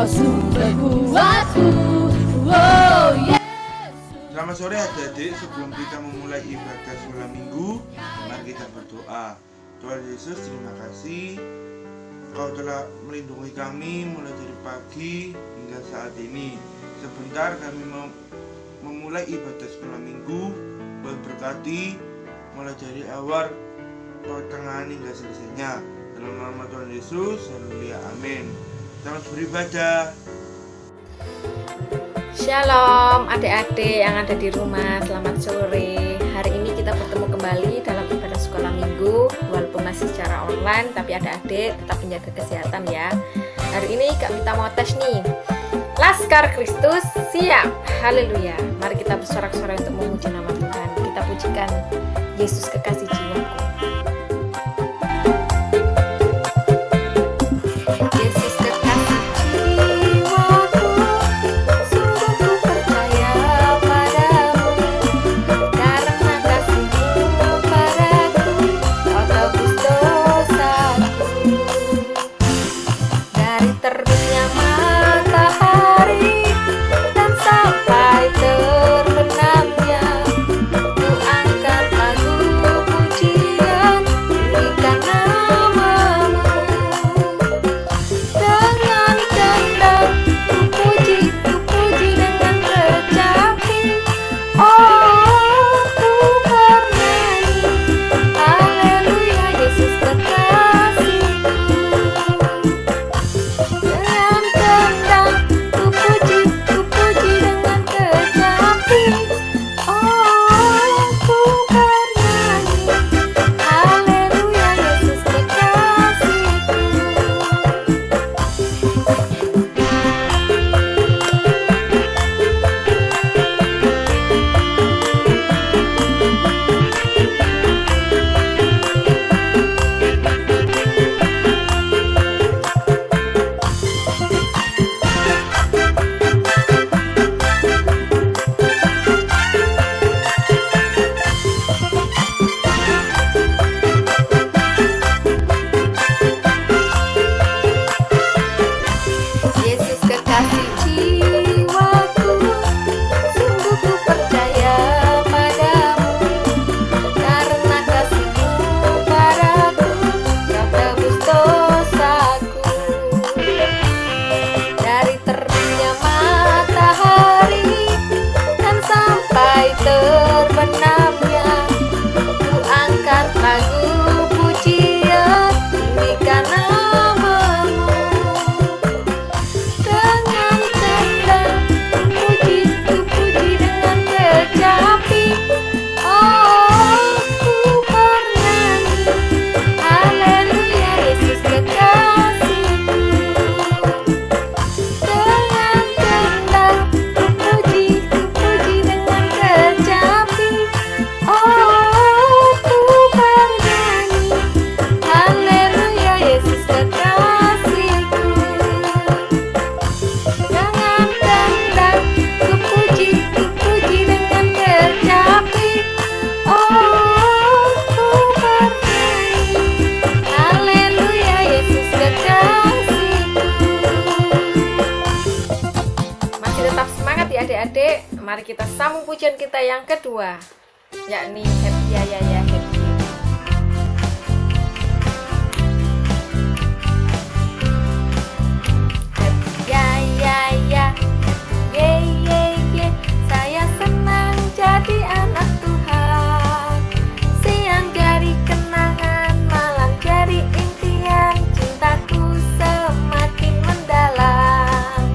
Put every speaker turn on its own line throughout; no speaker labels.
sumber kuatku. Oh yeah.
Selamat sore adik-adik, sebelum kita memulai ibadah sekolah minggu, mari kita berdoa. Tuhan Yesus, terima kasih Kau telah melindungi kami mulai dari pagi hingga saat ini. Sebentar kami memulai ibadah sekolah minggu. Tuhan berkati mulai dari awal, pertengahan hingga selesainya. Dalam nama Tuhan Yesus, haleluya, amin. Selamat beribadah.
Shalom adik-adik yang ada di rumah, selamat sore. Hari ini kita bertemu kembali dalam ibadah sekolah minggu. Walaupun masih secara online, tapi adik-adik tetap menjaga kesehatan ya. Hari ini Kak Mita mau tes nih. Laskar Kristus siap, haleluya. Mari kita bersorak-sorai untuk memuji nama Tuhan. Kita pujikan Yesus kekasih jiwaku. Adik-adik, mari kita sambung pujian kita yang kedua, yakni Happy Ya Ya Ya Happy. Happy Ya Ya Ya, ye ye ye, saya senang jadi anak Tuhan. Siang jadi kenangan, malam jadi impian, cintaku semakin mendalam.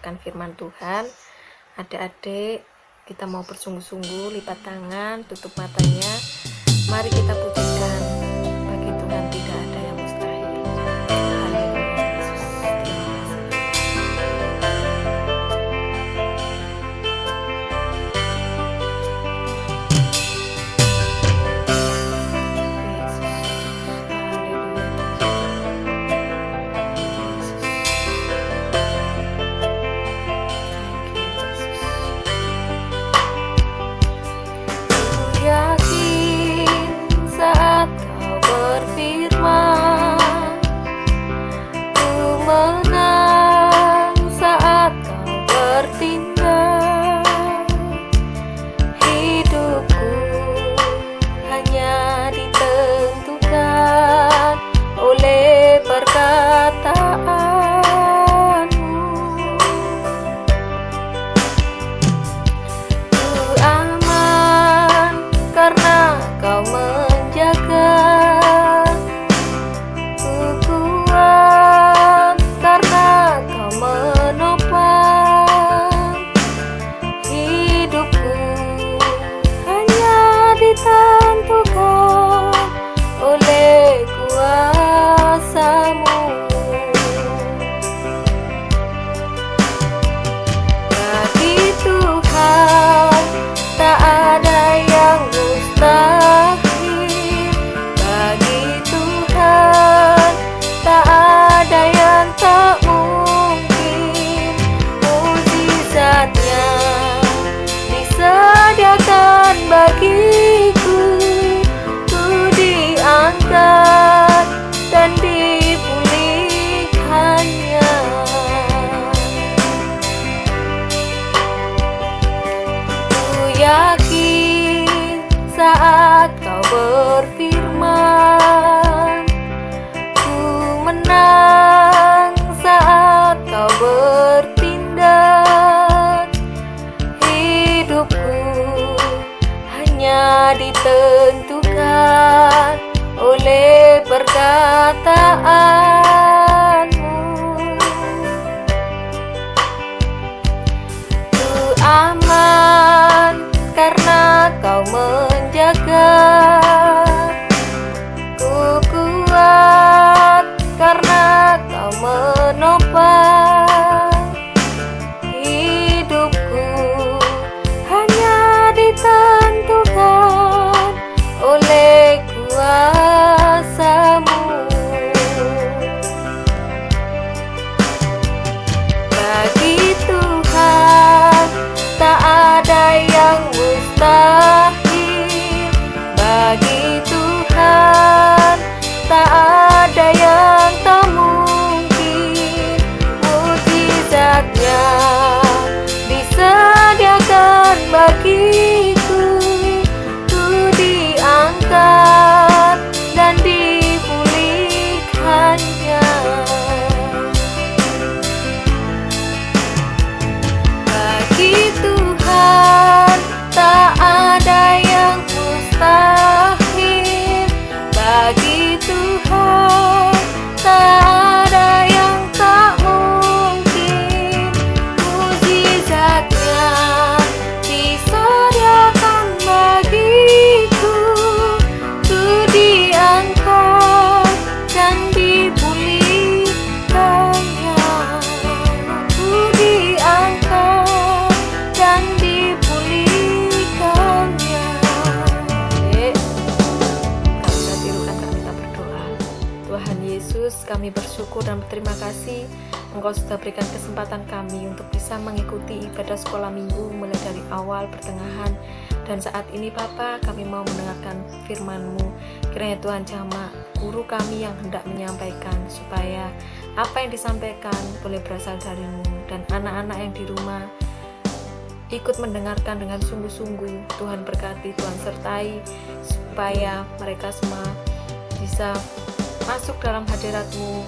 mendengarkan firman Tuhan. Adik-adik, kita mau bersungguh-sungguh, lipat tangan, tutup matanya. Mari kita pujikan, bagi Tuhan tidak ada yang mustahil. Haleluya, Yesus. Ditentukan oleh perkataanmu. Ku aman karena kau menjaga. Ku kuat karena kau menopang. Hidupku hanya ditentukan oleh kuasa-Mu. Bagi Tuhan tak ada yang mustahil. Bagi Tuhan tak ada yang tak mungkin. Mukjizatnya disediakan bagiku. Diangkat dan dipulihkannya. Bagi Tuhan tak ada yang mustahil. Bagi Tuhan tak ada yang tak mungkin. Mukjizatnya disediakan bagiku. Diangkat dan dipulihkannya. Ku diangkat dan dipulihkannya. Kami tirukan, kita berdoa. Tuhan Yesus, kami bersyukur dan berterima kasih Engkau sudah berikan kesempatan kami untuk bisa mengikuti ibadah sekolah minggu mulai dari awal, pertengahan, dan saat ini Bapa, kami mau mendengarkan firman-Mu. Kiranya Tuhan jamah guru kami yang hendak menyampaikan, supaya apa yang disampaikan boleh berasal dari-Mu. Dan anak-anak yang di rumah ikut mendengarkan dengan sungguh-sungguh. Tuhan berkati, Tuhan sertai, supaya mereka semua bisa masuk dalam hadirat-Mu,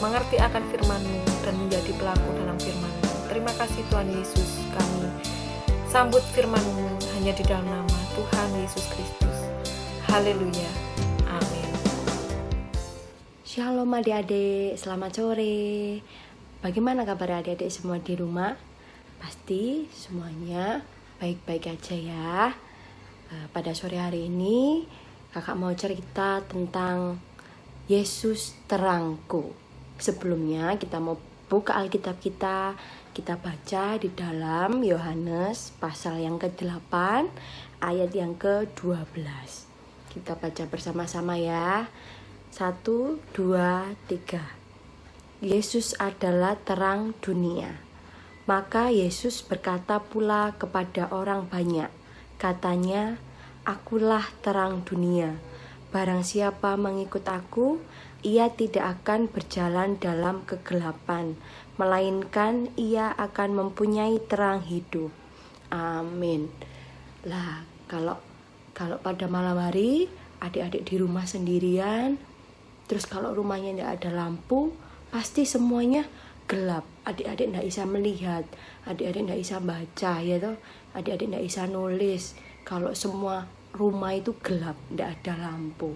mengerti akan firman-Mu, dan menjadi pelaku dalam firman-Mu. Terima kasih Tuhan Yesus, kami sambut firman-Mu hanya di dalam nama Tuhan Yesus Kristus. Haleluya. Amin.
Shalom adik-adik, selamat sore. Bagaimana kabar adik-adik semua di rumah? Pasti semuanya baik-baik aja ya. Pada sore hari ini kakak mau cerita tentang Yesus terangku. Sebelumnya kita mau buka Alkitab kita baca di dalam Yohanes pasal yang ke-8 ayat yang ke-12. Kita baca bersama-sama ya. 1, 2, 3. Yesus adalah terang dunia. Maka Yesus berkata pula kepada orang banyak, katanya, "Akulah terang dunia. Barang siapa mengikut aku, ia tidak akan berjalan dalam kegelapan, melainkan ia akan mempunyai terang hidup." Amin. Lah, kalau pada malam hari adik-adik di rumah sendirian, terus kalau rumahnya tidak ada lampu, pasti semuanya gelap. Adik-adik tidak bisa melihat, adik-adik tidak bisa baca, ya toh. Adik-adik tidak bisa nulis. Kalau semua rumah itu gelap, tidak ada lampu.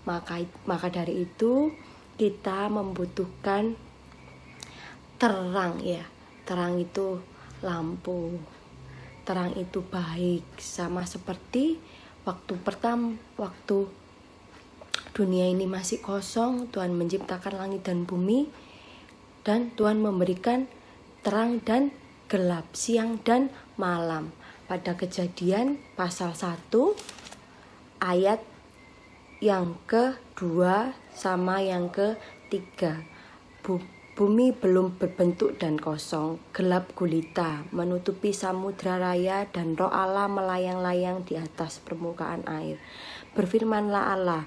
Maka dari itu kita membutuhkan terang ya. Terang itu lampu. Terang itu baik. Sama seperti waktu dunia ini masih kosong, Tuhan menciptakan langit dan bumi, dan Tuhan memberikan terang dan gelap, siang dan malam. Pada Kejadian pasal 1 ayat yang ke-2 sama yang ke-3. Bumi belum berbentuk dan kosong, gelap gulita menutupi samudra raya, dan Roh Allah melayang-layang di atas permukaan air. Berfirmanlah Allah,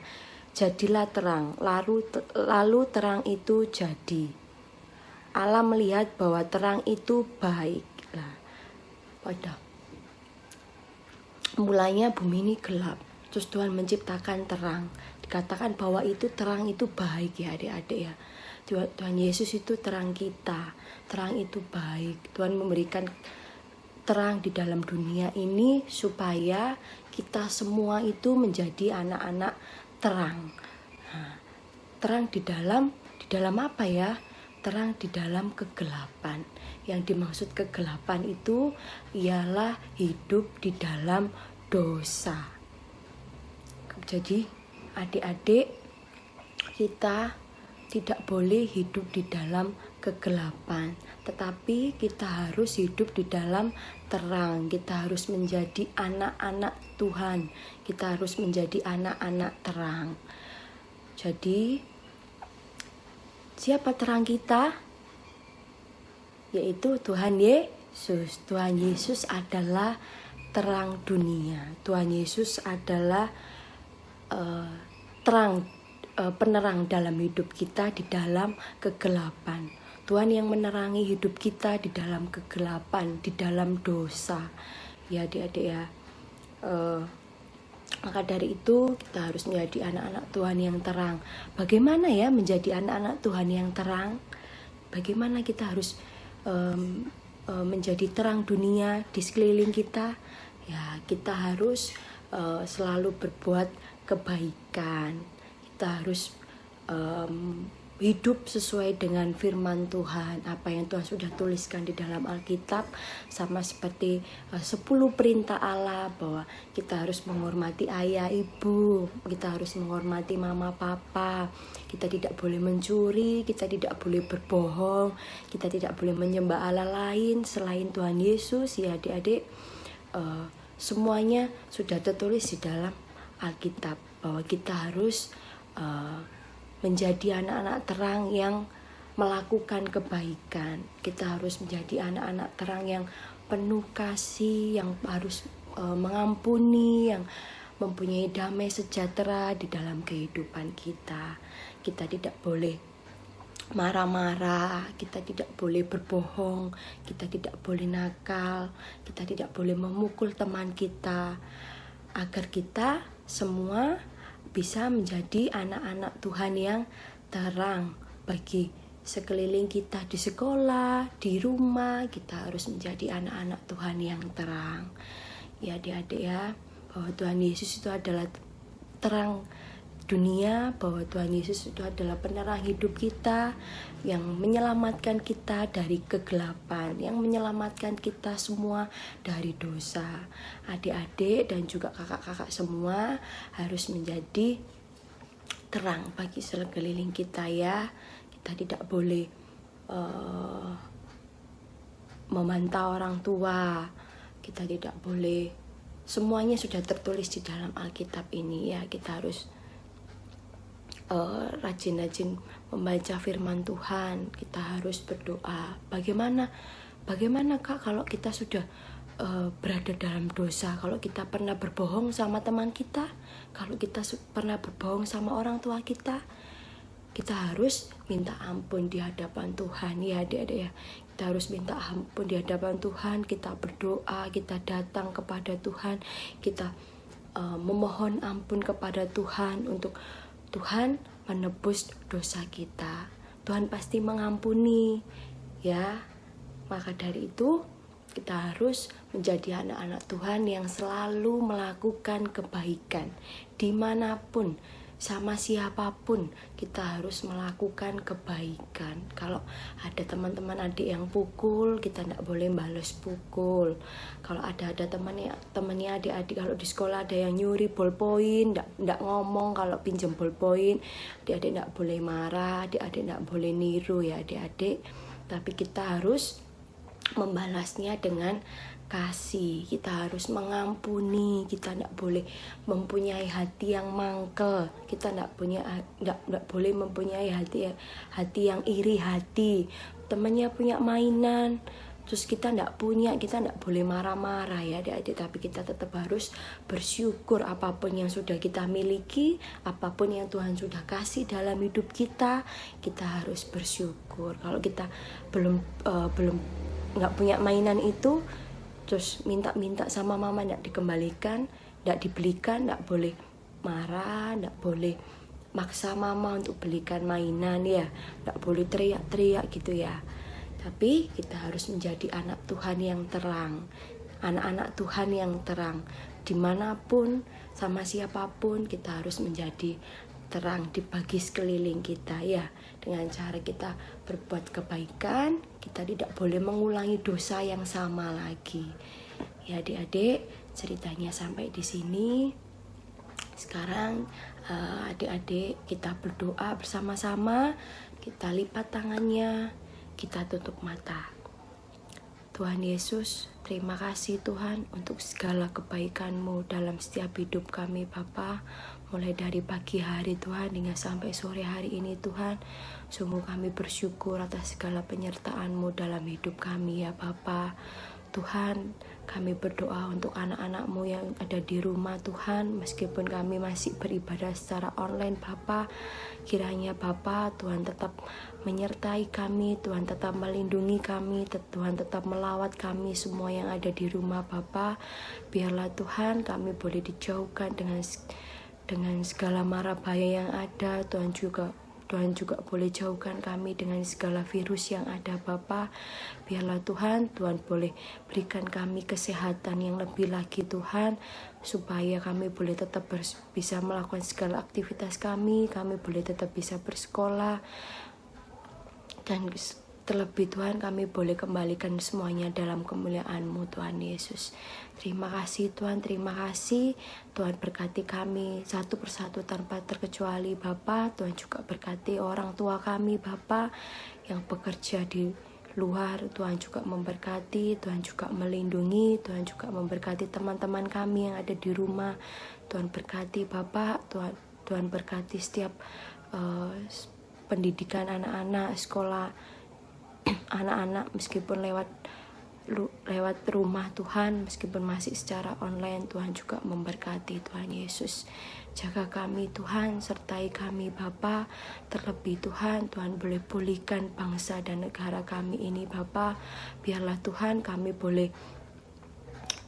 jadilah terang, lalu terang itu jadi. Allah melihat bahwa terang itu baik. Pada mulanya bumi ini gelap, terus Tuhan menciptakan terang. Dikatakan bahwa itu terang itu baik ya adik-adik ya. Tuhan Yesus itu terang kita, terang itu baik. Tuhan memberikan terang di dalam dunia ini supaya kita semua itu menjadi anak-anak terang. Terang di dalam apa ya? Terang di dalam kegelapan. Yang dimaksud kegelapan itu ialah hidup di dalam dosa. Jadi adik-adik, kita tidak boleh hidup di dalam kegelapan, tetapi kita harus hidup di dalam terang. Kita harus menjadi anak-anak Tuhan. Kita harus menjadi anak-anak terang. Jadi, siapa terang kita? Yaitu Tuhan Yesus. Tuhan Yesus adalah terang dunia. Tuhan Yesus adalah penerang dalam hidup kita di dalam kegelapan. Tuhan yang menerangi hidup kita di dalam kegelapan, di dalam dosa. Ya adik-adik ya. Maka dari itu kita harus menjadi anak-anak Tuhan yang terang. Bagaimana ya menjadi anak-anak Tuhan yang terang? Bagaimana kita harus menjadi terang dunia di sekeliling kita? Ya, kita harus selalu berbuat kebaikan. Kita harus hidup sesuai dengan firman Tuhan, apa yang Tuhan sudah tuliskan di dalam Alkitab, sama seperti 10 perintah Allah, bahwa kita harus menghormati ayah ibu, kita harus menghormati mama papa, kita tidak boleh mencuri, kita tidak boleh berbohong, kita tidak boleh menyembah Allah lain selain Tuhan Yesus. Ya adik-adik, semuanya sudah tertulis di dalam Alkitab bahwa kita harus menjadi anak-anak terang yang melakukan kebaikan. Kita harus menjadi anak-anak terang yang penuh kasih, yang harus mengampuni, yang mempunyai damai sejahtera di dalam kehidupan kita. Kita tidak boleh marah-marah, kita tidak boleh berbohong, kita tidak boleh nakal, kita tidak boleh memukul teman kita, agar kita semua bisa menjadi anak-anak Tuhan yang terang bagi sekeliling kita, di sekolah, di rumah. Kita harus menjadi anak-anak Tuhan yang terang. Ya adik-adik ya, bahwa Tuhan Yesus itu adalah terang dunia, bahwa Tuhan Yesus itu adalah penerang hidup kita, yang menyelamatkan kita dari kegelapan, yang menyelamatkan kita semua dari dosa. Adik-adik dan juga kakak-kakak semua harus menjadi terang bagi sekeliling kita ya. Kita tidak boleh memantau orang tua, kita tidak boleh, semuanya sudah tertulis di dalam Alkitab ini ya. Kita harus rajin-rajin membaca firman Tuhan, kita harus berdoa. Bagaimana Kak kalau kita sudah berada dalam dosa, kalau kita pernah berbohong sama teman kita, kalau kita pernah berbohong sama orang tua kita harus minta ampun di hadapan Tuhan ya adik-adik ya. Kita harus minta ampun di hadapan Tuhan, kita berdoa, kita datang kepada Tuhan, kita memohon ampun kepada Tuhan untuk Tuhan menebus dosa kita. Tuhan pasti mengampuni ya. Maka dari itu kita harus menjadi anak-anak Tuhan yang selalu melakukan kebaikan dimanapun, sama siapapun kita harus melakukan kebaikan. Kalau ada teman-teman adik yang pukul, kita tidak boleh balas pukul. Kalau ada temannya adik-adik, kalau di sekolah ada yang nyuri ballpoint, tidak ngomong kalau pinjam ballpoint, adik-adik tidak boleh marah, adik-adik tidak boleh niru ya adik-adik. Tapi kita harus membalasnya dengan kasih, kita harus mengampuni, kita tidak boleh mempunyai hati yang mangkel, kita tidak boleh mempunyai hati yang iri hati. Temannya punya mainan, terus kita tidak punya, kita tidak boleh marah-marah ya adik-adik. Tapi kita tetap harus bersyukur apapun yang sudah kita miliki, apapun yang Tuhan sudah kasih dalam hidup kita harus bersyukur. Kalau kita belum nggak punya mainan itu, terus minta sama mama tidak dikembalikan, tidak dibelikan, tidak boleh marah, tidak boleh maksa mama untuk belikan mainan ya, tidak boleh teriak-teriak gitu ya. Tapi kita harus menjadi anak Tuhan yang terang, anak-anak Tuhan yang terang. Dimanapun, sama siapapun, kita harus menjadi terang di bagi sekeliling kita ya. Dengan cara kita berbuat kebaikan, kita tidak boleh mengulangi dosa yang sama lagi. Ya adik-adik, ceritanya sampai di sini. Sekarang adik-adik kita berdoa bersama-sama, kita lipat tangannya, kita tutup mata. Tuhan Yesus, terima kasih Tuhan untuk segala kebaikan-Mu dalam setiap hidup kami Bapa. Mulai dari pagi hari Tuhan hingga sampai sore hari ini Tuhan, sungguh kami bersyukur atas segala penyertaan-Mu dalam hidup kami ya Bapa. Tuhan, kami berdoa untuk anak-anak-Mu yang ada di rumah Tuhan, meskipun kami masih beribadah secara online Bapa, kiranya Bapa Tuhan tetap menyertai kami, Tuhan tetap melindungi kami, Tuhan tetap melawat kami semua yang ada di rumah Bapa. Biarlah Tuhan kami boleh dijauhkan dengan segala mara bahaya yang ada. Tuhan juga boleh jauhkan kami dengan segala virus yang ada Bapa. Biarlah Tuhan boleh berikan kami kesehatan yang lebih lagi Tuhan, supaya kami boleh tetap bisa melakukan segala aktivitas kami boleh tetap bisa bersekolah, dan terlebih Tuhan kami boleh kembalikan semuanya dalam kemuliaan-Mu Tuhan Yesus. Terima kasih Tuhan, terima kasih. Tuhan berkati kami satu persatu tanpa terkecuali Bapa. Tuhan juga berkati orang tua kami Bapa yang bekerja di luar. Tuhan juga memberkati, Tuhan juga melindungi, Tuhan juga memberkati teman-teman kami yang ada di rumah. Tuhan berkati Bapa, Tuhan berkati setiap pendidikan anak-anak, sekolah anak-anak meskipun lewat rumah Tuhan, meskipun masih secara online, Tuhan juga memberkati Tuhan Yesus. Jaga kami Tuhan, sertai kami Bapa. Terlebih Tuhan boleh pulihkan bangsa dan negara kami ini Bapa. Biarlah Tuhan kami boleh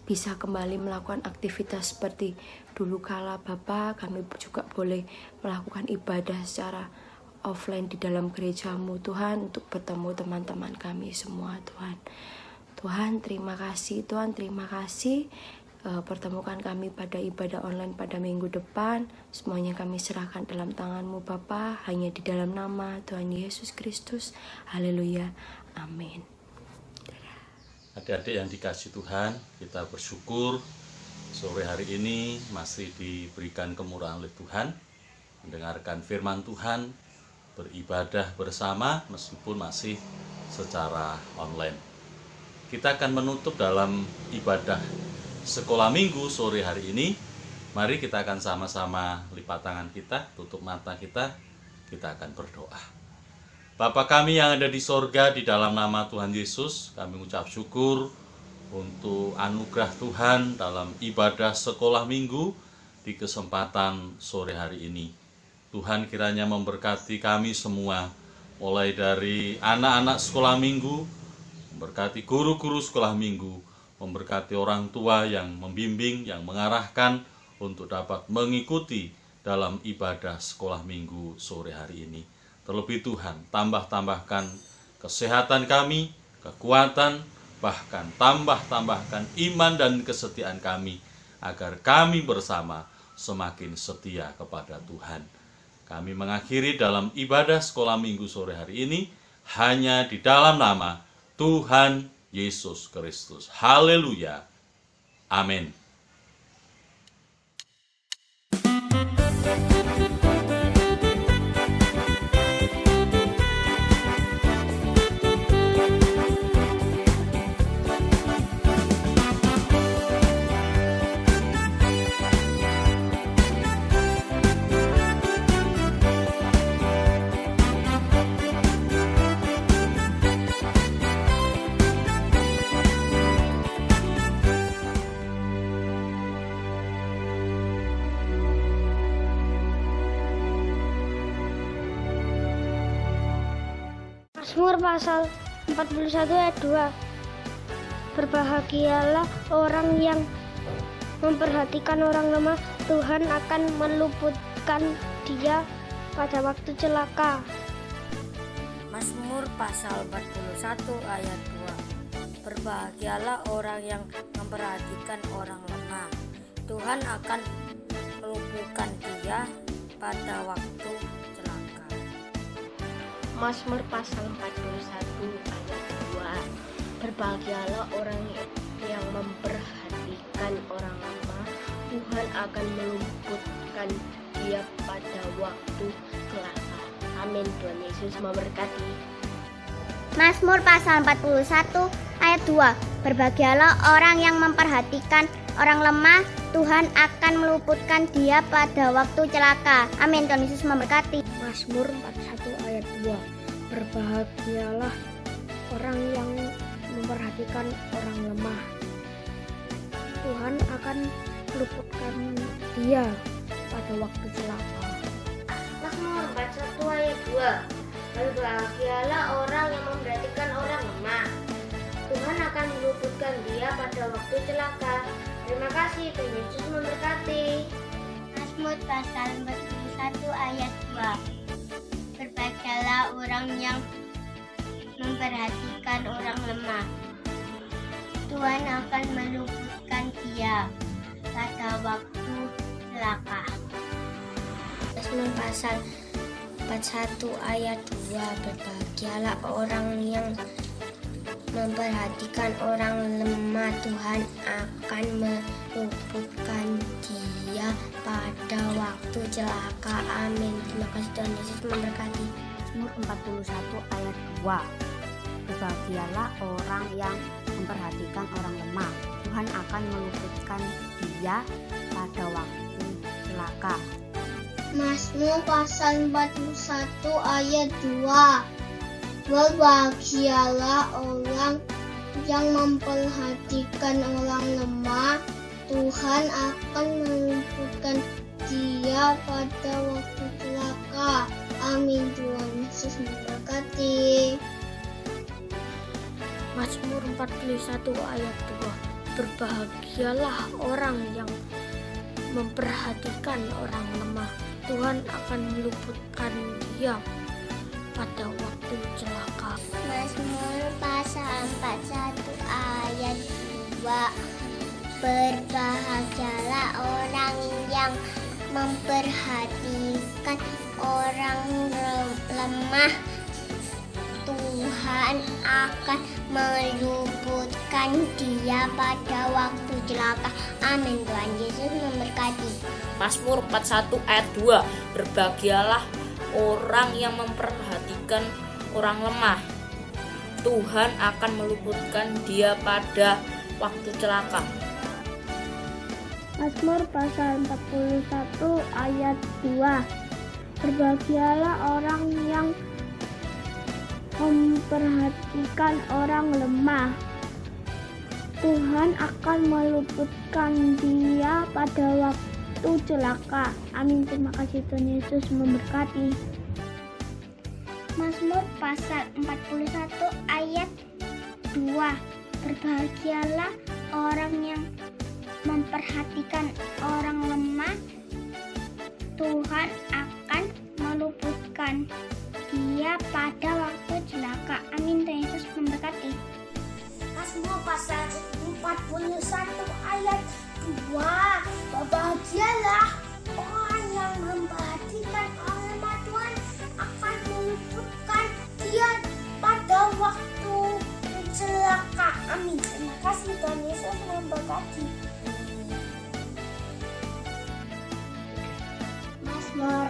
bisa kembali melakukan aktivitas seperti dulu kala Bapa. Kami juga boleh melakukan ibadah secara offline di dalam gereja-Mu Tuhan, untuk bertemu teman-teman kami semua Tuhan. Tuhan terima kasih, Tuhan terima kasih. pertemukan kami pada ibadah online pada minggu depan. Semuanya kami serahkan dalam tangan-Mu Bapa, hanya di dalam nama Tuhan Yesus Kristus. Haleluya. Amin.
Adik-adik yang dikasihi Tuhan, kita bersyukur sore hari ini masih diberikan kemurahan oleh Tuhan, mendengarkan firman Tuhan, beribadah bersama meskipun masih secara online. Kita akan menutup dalam ibadah sekolah minggu sore hari ini. Mari kita akan sama-sama lipat tangan kita, tutup mata kita akan berdoa. Bapa kami yang ada di sorga, di dalam nama Tuhan Yesus, kami mengucap syukur untuk anugerah Tuhan dalam ibadah sekolah minggu di kesempatan sore hari ini. Tuhan kiranya memberkati kami semua, mulai dari anak-anak sekolah minggu, memberkati guru-guru sekolah minggu, memberkati orang tua yang membimbing, yang mengarahkan untuk dapat mengikuti dalam ibadah sekolah minggu sore hari ini. Terlebih Tuhan, tambahkan kesehatan kami, kekuatan, bahkan tambahkan iman dan kesetiaan kami, agar kami bersama semakin setia kepada Tuhan. Kami mengakhiri dalam ibadah sekolah minggu sore hari ini, hanya di dalam nama Tuhan Yesus Kristus. Haleluya. Amin.
Mazmur pasal 41 ayat 2. Berbahagialah orang yang memperhatikan orang lemah, Tuhan akan meluputkan dia pada waktu celaka.
Mazmur pasal 41 ayat 2. Berbahagialah orang yang memperhatikan orang lemah, Tuhan akan meluputkan dia pada waktu celaka.
Mazmur pasal 41 ayat 2. Berbahagialah orang yang memperhatikan orang lemah, Tuhan akan meluputkan dia pada waktu celaka. Amin. Tuhan Yesus memberkati.
Mazmur pasal 41 ayat 2. Berbahagialah orang yang memperhatikan orang lemah, Tuhan akan meluputkan dia pada waktu celaka. Amin. Tuhan Yesus memberkati.
Mazmur 41 ayat 2. Berbahagialah orang yang memperhatikan orang lemah, Tuhan akan meluputkan dia pada waktu celaka.
Mazmur 41 ayat 2. Berbahagialah orang yang memperhatikan orang lemah, Tuhan akan meluputkan dia pada waktu celaka. Terima kasih, Tuhan Yesus memberkati. Mazmur pasal 41 ayat 2. Berbahagialah orang yang memperhatikan orang lemah, Tuhan akan meluputkan dia pada waktu celaka.
Mazmur pasal 41 ayat 2. Berbahagialah orang yang memperhatikan orang lemah, Tuhan akan meluputkan dia pada waktu celaka. Amin. Terima kasih, Tuhan Yesus memberkati.
Mazmur 41 ayat 2. Berbahagialah orang yang memperhatikan orang lemah, Tuhan akan meluputkan dia pada waktu celaka.
Mazmur pasal 41 ayat 2. Berbahagialah orang yang memperhatikan orang lemah, Tuhan akan meluputkan dia pada waktu celaka. Amin. Tuhan Yesus memberkati.
Mazmur 41 ayat 2. Berbahagialah orang yang memperhatikan orang lemah, Tuhan akan meluputkan dia pada waktu celaka.
Mazmur pasal 41 ayat 2.
Berbahagialah orang yang memperhatikan orang lemah. Tuhan akan meluputkan dia pada waktu celaka. Amin. Tuhan Yesus memberkati.
Mazmur 41 ayat 2. Berbahagialah orang yang memperhatikan orang lemah. Tuhan akan meluputkan dia pada waktu celaka.
Mazmur pasal 41 ayat 2. Berbahagialah orang yang memperhatikan orang lemah. Tuhan akan meluputkan dia pada waktu celaka. Amin. Terima kasih, Tuhan Yesus memberkati.
Mazmur pasal 41 ayat 2. Berbahagialah orang yang memperhatikan orang lemah. Tuhan akan meluputkan dia pada waktu celaka. Amin. Tuhan Yesus memberkati. Mazmur pasal 41 ayat 2. Berbahagialah orang yang memperhatikan orang lemah. Tuhan akan meluputkan dia pada waktu celaka. Amin. Terima kasih, Tuhan Yesus memberkati. Mazmur